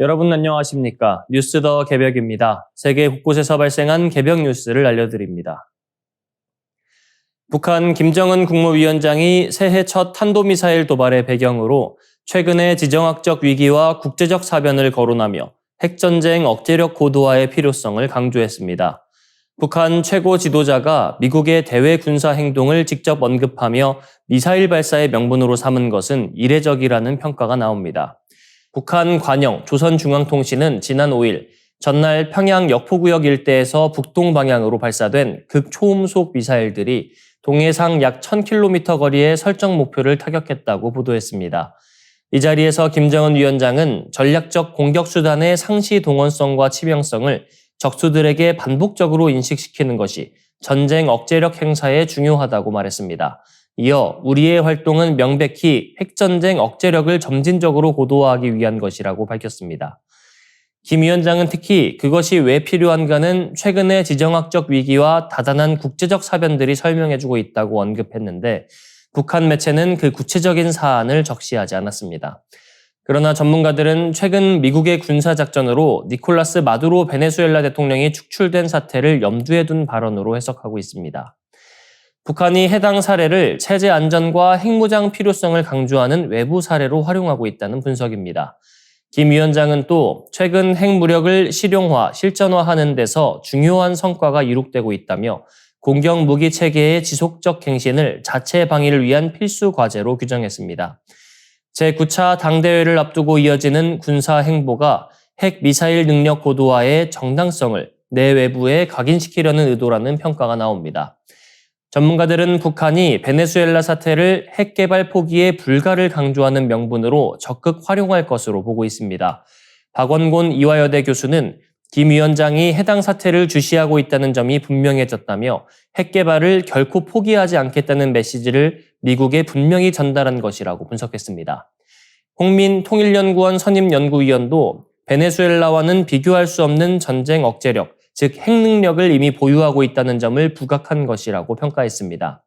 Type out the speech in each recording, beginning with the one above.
여러분 안녕하십니까? 뉴스 더 개벽입니다. 세계 곳곳에서 발생한 개벽 뉴스를 알려드립니다. 북한 김정은 국무위원장이 새해 첫 탄도미사일 도발의 배경으로 최근의 지정학적 위기와 국제적 사변을 거론하며 핵전쟁 억제력 고도화의 필요성을 강조했습니다. 북한 최고 지도자가 미국의 대외 군사 행동을 직접 언급하며 미사일 발사의 명분으로 삼은 것은 이례적이라는 평가가 나옵니다. 북한 관영 조선중앙통신은 지난 5일 전날 평양 역포구역 일대에서 북동 방향으로 발사된 극초음속 미사일들이 동해상 약 1000km 거리의 설정 목표를 타격했다고 보도했습니다. 이 자리에서 김정은 위원장은 전략적 공격 수단의 상시 동원성과 치명성을 적수들에게 반복적으로 인식시키는 것이 전쟁 억제력 행사에 중요하다고 말했습니다. 이어 우리의 활동은 명백히 핵전쟁 억제력을 점진적으로 고도화하기 위한 것이라고 밝혔습니다. 김 위원장은 특히 그것이 왜 필요한가는 최근의 지정학적 위기와 다단한 국제적 사변들이 설명해주고 있다고 언급했는데 북한 매체는 그 구체적인 사안을 적시하지 않았습니다. 그러나 전문가들은 최근 미국의 군사작전으로 니콜라스 마두로 베네수엘라 대통령이 축출된 사태를 염두에 둔 발언으로 해석하고 있습니다. 북한이 해당 사례를 체제 안전과 핵무장 필요성을 강조하는 외부 사례로 활용하고 있다는 분석입니다. 김 위원장은 또 최근 핵무력을 실용화, 실전화하는 데서 중요한 성과가 이룩되고 있다며 공격 무기 체계의 지속적 갱신을 자체 방위를 위한 필수 과제로 규정했습니다. 제9차 당대회를 앞두고 이어지는 군사 행보가 핵 미사일 능력 고도화의 정당성을 내외부에 각인시키려는 의도라는 평가가 나옵니다. 전문가들은 북한이 베네수엘라 사태를 핵 개발 포기의 불가를 강조하는 명분으로 적극 활용할 것으로 보고 있습니다. 박원곤 이화여대 교수는 김 위원장이 해당 사태를 주시하고 있다는 점이 분명해졌다며 핵 개발을 결코 포기하지 않겠다는 메시지를 미국에 분명히 전달한 것이라고 분석했습니다. 홍민 통일연구원 선임연구위원도 베네수엘라와는 비교할 수 없는 전쟁 억제력, 즉 핵능력을 이미 보유하고 있다는 점을 부각한 것이라고 평가했습니다.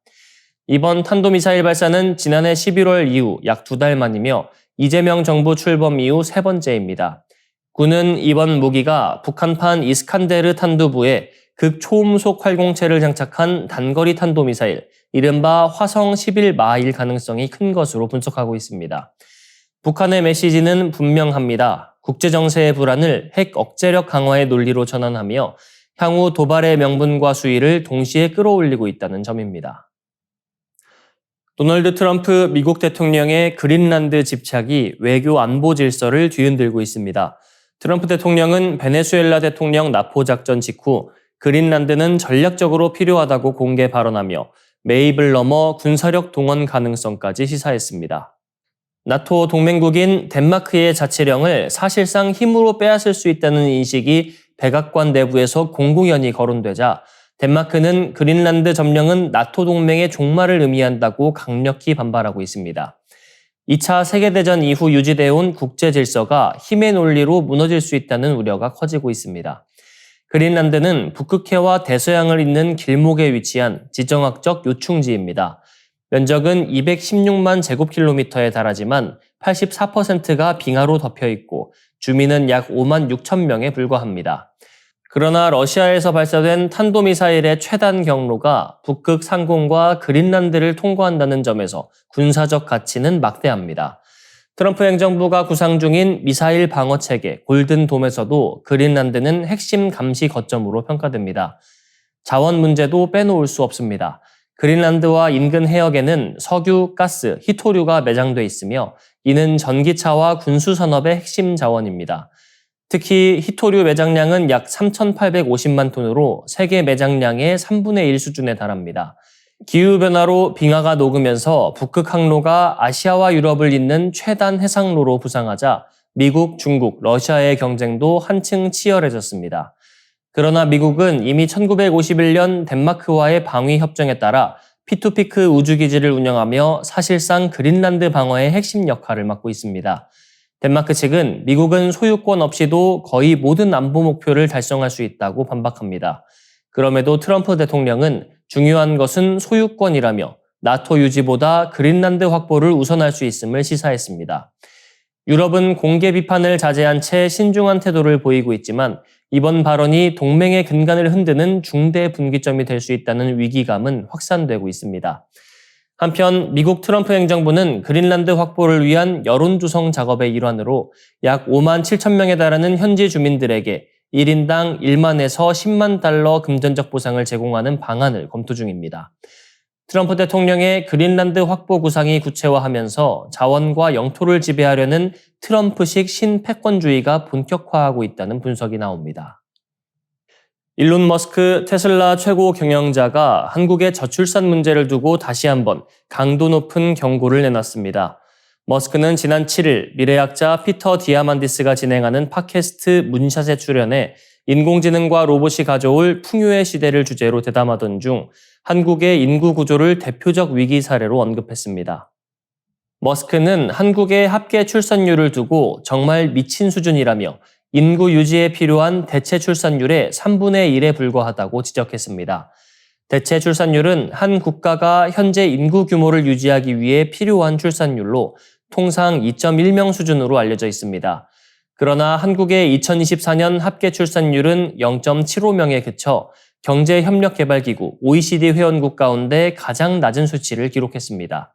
이번 탄도미사일 발사는 지난해 11월 이후 약 2달 만이며 이재명 정부 출범 이후 세 번째입니다. 군은 이번 무기가 북한판 이스칸데르 탄두부에 극초음속 활공체를 장착한 단거리 탄도미사일, 이른바 화성 11마일 가능성이 큰 것으로 분석하고 있습니다. 북한의 메시지는 분명합니다. 국제정세의 불안을 핵 억제력 강화의 논리로 전환하며 향후 도발의 명분과 수위를 동시에 끌어올리고 있다는 점입니다. 도널드 트럼프 미국 대통령의 그린란드 집착이 외교 안보 질서를 뒤흔들고 있습니다. 트럼프 대통령은 베네수엘라 대통령 납포 작전 직후 그린란드는 전략적으로 필요하다고 공개 발언하며 매입을 넘어 군사력 동원 가능성까지 시사했습니다. 나토 동맹국인 덴마크의 자치령을 사실상 힘으로 빼앗을 수 있다는 인식이 백악관 내부에서 공공연히 거론되자 덴마크는 그린란드 점령은 나토 동맹의 종말을 의미한다고 강력히 반발하고 있습니다. 2차 세계대전 이후 유지되어 온 국제 질서가 힘의 논리로 무너질 수 있다는 우려가 커지고 있습니다. 그린란드는 북극해와 대서양을 잇는 길목에 위치한 지정학적 요충지입니다. 면적은 216만 제곱킬로미터에 달하지만 84%가 빙하로 덮여 있고 주민은 약 5만 6천 명에 불과합니다. 그러나 러시아에서 발사된 탄도미사일의 최단 경로가 북극 상공과 그린란드를 통과한다는 점에서 군사적 가치는 막대합니다. 트럼프 행정부가 구상 중인 미사일 방어 체계 골든돔에서도 그린란드는 핵심 감시 거점으로 평가됩니다. 자원 문제도 빼놓을 수 없습니다. 그린란드와 인근 해역에는 석유, 가스, 히토류가 매장돼 있으며 이는 전기차와 군수산업의 핵심 자원입니다. 특히 히토류 매장량은 약 3,850만 톤으로 세계 매장량의 3분의 1 수준에 달합니다. 기후변화로 빙하가 녹으면서 북극 항로가 아시아와 유럽을 잇는 최단 해상로로 부상하자 미국, 중국, 러시아의 경쟁도 한층 치열해졌습니다. 그러나 미국은 이미 1951년 덴마크와의 방위 협정에 따라 피투피크 우주기지를 운영하며 사실상 그린란드 방어의 핵심 역할을 맡고 있습니다. 덴마크 측은 미국은 소유권 없이도 거의 모든 안보 목표를 달성할 수 있다고 반박합니다. 그럼에도 트럼프 대통령은 중요한 것은 소유권이라며 나토 유지보다 그린란드 확보를 우선할 수 있음을 시사했습니다. 유럽은 공개 비판을 자제한 채 신중한 태도를 보이고 있지만 이번 발언이 동맹의 근간을 흔드는 중대 분기점이 될 수 있다는 위기감은 확산되고 있습니다. 한편 미국 트럼프 행정부는 그린란드 확보를 위한 여론 조성 작업의 일환으로 약 5만 7천 명에 달하는 현지 주민들에게 1인당 1만에서 10만 달러 금전적 보상을 제공하는 방안을 검토 중입니다. 트럼프 대통령의 그린란드 확보 구상이 구체화하면서 자원과 영토를 지배하려는 트럼프식 신패권주의가 본격화하고 있다는 분석이 나옵니다. 일론 머스크 테슬라 최고 경영자가 한국의 저출산 문제를 두고 다시 한번 강도 높은 경고를 내놨습니다. 머스크는 지난 7일 미래학자 피터 디아만디스가 진행하는 팟캐스트 문샷에 출연해 인공지능과 로봇이 가져올 풍요의 시대를 주제로 대담하던 중 한국의 인구 구조를 대표적 위기 사례로 언급했습니다. 머스크는 한국의 합계 출산율을 두고 정말 미친 수준이라며 인구 유지에 필요한 대체 출산율의 3분의 1에 불과하다고 지적했습니다. 대체 출산율은 한 국가가 현재 인구 규모를 유지하기 위해 필요한 출산율로 통상 2.1명 수준으로 알려져 있습니다. 그러나 한국의 2024년 합계 출산율은 0.75명에 그쳐 경제협력개발기구 OECD 회원국 가운데 가장 낮은 수치를 기록했습니다.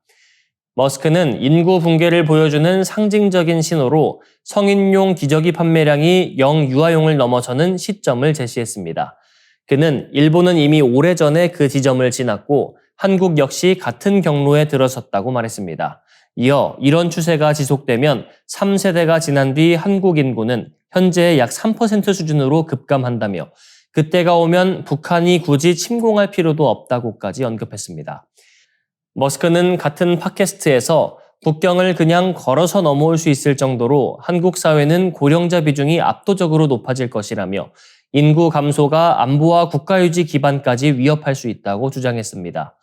머스크는 인구 붕괴를 보여주는 상징적인 신호로 성인용 기저귀 판매량이 영유아용을 넘어서는 시점을 제시했습니다. 그는 일본은 이미 오래전에 그 지점을 지났고 한국 역시 같은 경로에 들어섰다고 말했습니다. 이어 이런 추세가 지속되면 3세대가 지난 뒤 한국 인구는 현재의 약 3% 수준으로 급감한다며 그때가 오면 북한이 굳이 침공할 필요도 없다고까지 언급했습니다. 머스크는 같은 팟캐스트에서 국경을 그냥 걸어서 넘어올 수 있을 정도로 한국 사회는 고령자 비중이 압도적으로 높아질 것이라며 인구 감소가 안보와 국가유지 기반까지 위협할 수 있다고 주장했습니다.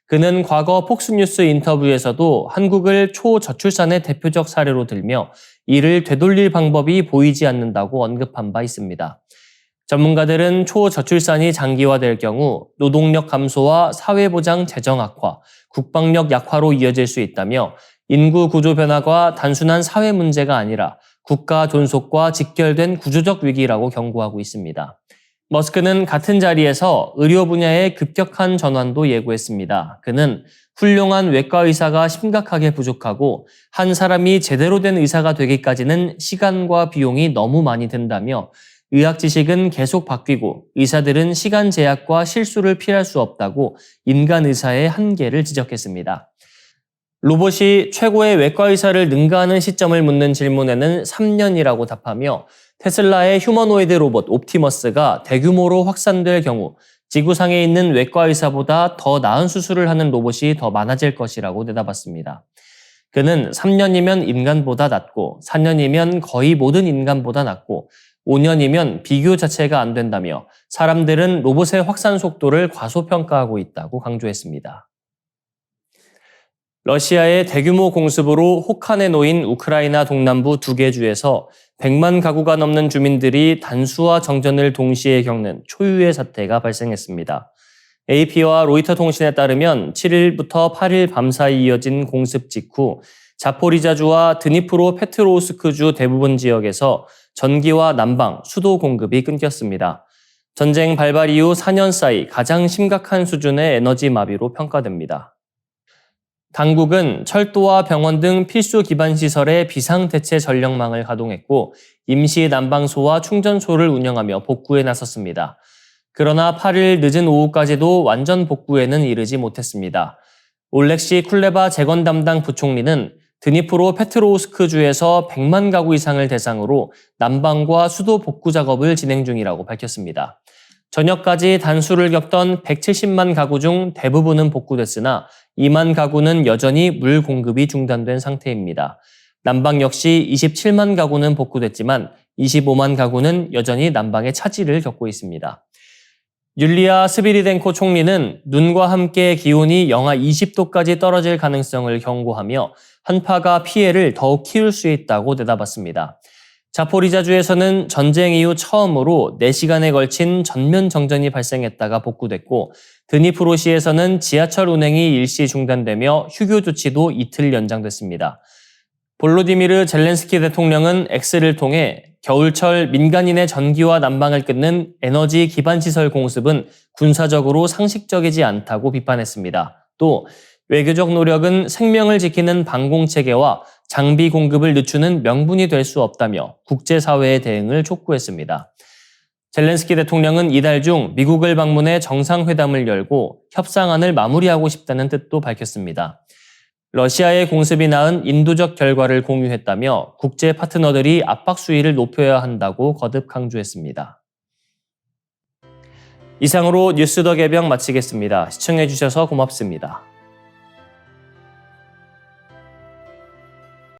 그는 과거 폭스뉴스 인터뷰에서도 한국을 초저출산의 대표적 사례로 들며 이를 되돌릴 방법이 보이지 않는다고 언급한 바 있습니다. 전문가들은 초저출산이 장기화될 경우 노동력 감소와 사회보장 재정 악화, 국방력 약화로 이어질 수 있다며 인구 구조 변화가 단순한 사회 문제가 아니라 국가 존속과 직결된 구조적 위기라고 경고하고 있습니다. 머스크는 같은 자리에서 의료 분야의 급격한 전환도 예고했습니다. 그는 훌륭한 외과 의사가 심각하게 부족하고 한 사람이 제대로 된 의사가 되기까지는 시간과 비용이 너무 많이 든다며 의학 지식은 계속 바뀌고 의사들은 시간 제약과 실수를 피할 수 없다고 인간 의사의 한계를 지적했습니다. 로봇이 최고의 외과 의사를 능가하는 시점을 묻는 질문에는 3년이라고 답하며 테슬라의 휴머노이드 로봇 옵티머스가 대규모로 확산될 경우 지구상에 있는 외과 의사보다 더 나은 수술을 하는 로봇이 더 많아질 것이라고 대답했습니다. 그는 3년이면 인간보다 낫고 4년이면 거의 모든 인간보다 낫고 5년이면 비교 자체가 안 된다며 사람들은 로봇의 확산 속도를 과소평가하고 있다고 강조했습니다. 러시아의 대규모 공습으로 혹한에 놓인 우크라이나 동남부 2개 주에서 100만 가구가 넘는 주민들이 단수와 정전을 동시에 겪는 초유의 사태가 발생했습니다. AP와 로이터 통신에 따르면 7일부터 8일 밤사이 이어진 공습 직후 자포리자주와 드니프로 페트로우스크주 대부분 지역에서 전기와 난방, 수도 공급이 끊겼습니다. 전쟁 발발 이후 4년 사이 가장 심각한 수준의 에너지 마비로 평가됩니다. 당국은 철도와 병원 등 필수 기반 시설의 비상대체 전력망을 가동했고 임시 난방소와 충전소를 운영하며 복구에 나섰습니다. 그러나 8일 늦은 오후까지도 완전 복구에는 이르지 못했습니다. 올렉시 쿨레바 재건 담당 부총리는 드니프로 페트로우스크주에서 100만 가구 이상을 대상으로 난방과 수도 복구 작업을 진행 중이라고 밝혔습니다. 저녁까지 단수를 겪던 170만 가구 중 대부분은 복구됐으나 2만 가구는 여전히 물 공급이 중단된 상태입니다. 난방 역시 27만 가구는 복구됐지만 25만 가구는 여전히 난방의 차질을 겪고 있습니다. 율리아 스비리덴코 총리는 눈과 함께 기온이 영하 20도까지 떨어질 가능성을 경고하며 한파가 피해를 더욱 키울 수 있다고 대답했습니다. 자포리자주에서는 전쟁 이후 처음으로 4시간에 걸친 전면 정전이 발생했다가 복구됐고 드니프로시에서는 지하철 운행이 일시 중단되며 휴교 조치도 이틀 연장됐습니다. 볼로디미르 젤렌스키 대통령은 X를 통해 겨울철 민간인의 전기와 난방을 끊는 에너지 기반 시설 공습은 군사적으로 상식적이지 않다고 비판했습니다. 또 외교적 노력은 생명을 지키는 방공체계와 장비 공급을 늦추는 명분이 될 수 없다며 국제사회의 대응을 촉구했습니다. 젤렌스키 대통령은 이달 중 미국을 방문해 정상회담을 열고 협상안을 마무리하고 싶다는 뜻도 밝혔습니다. 러시아의 공습이 낳은 인도적 결과를 공유했다며 국제 파트너들이 압박 수위를 높여야 한다고 거듭 강조했습니다. 이상으로 뉴스 더 개병 마치겠습니다. 시청해주셔서 고맙습니다.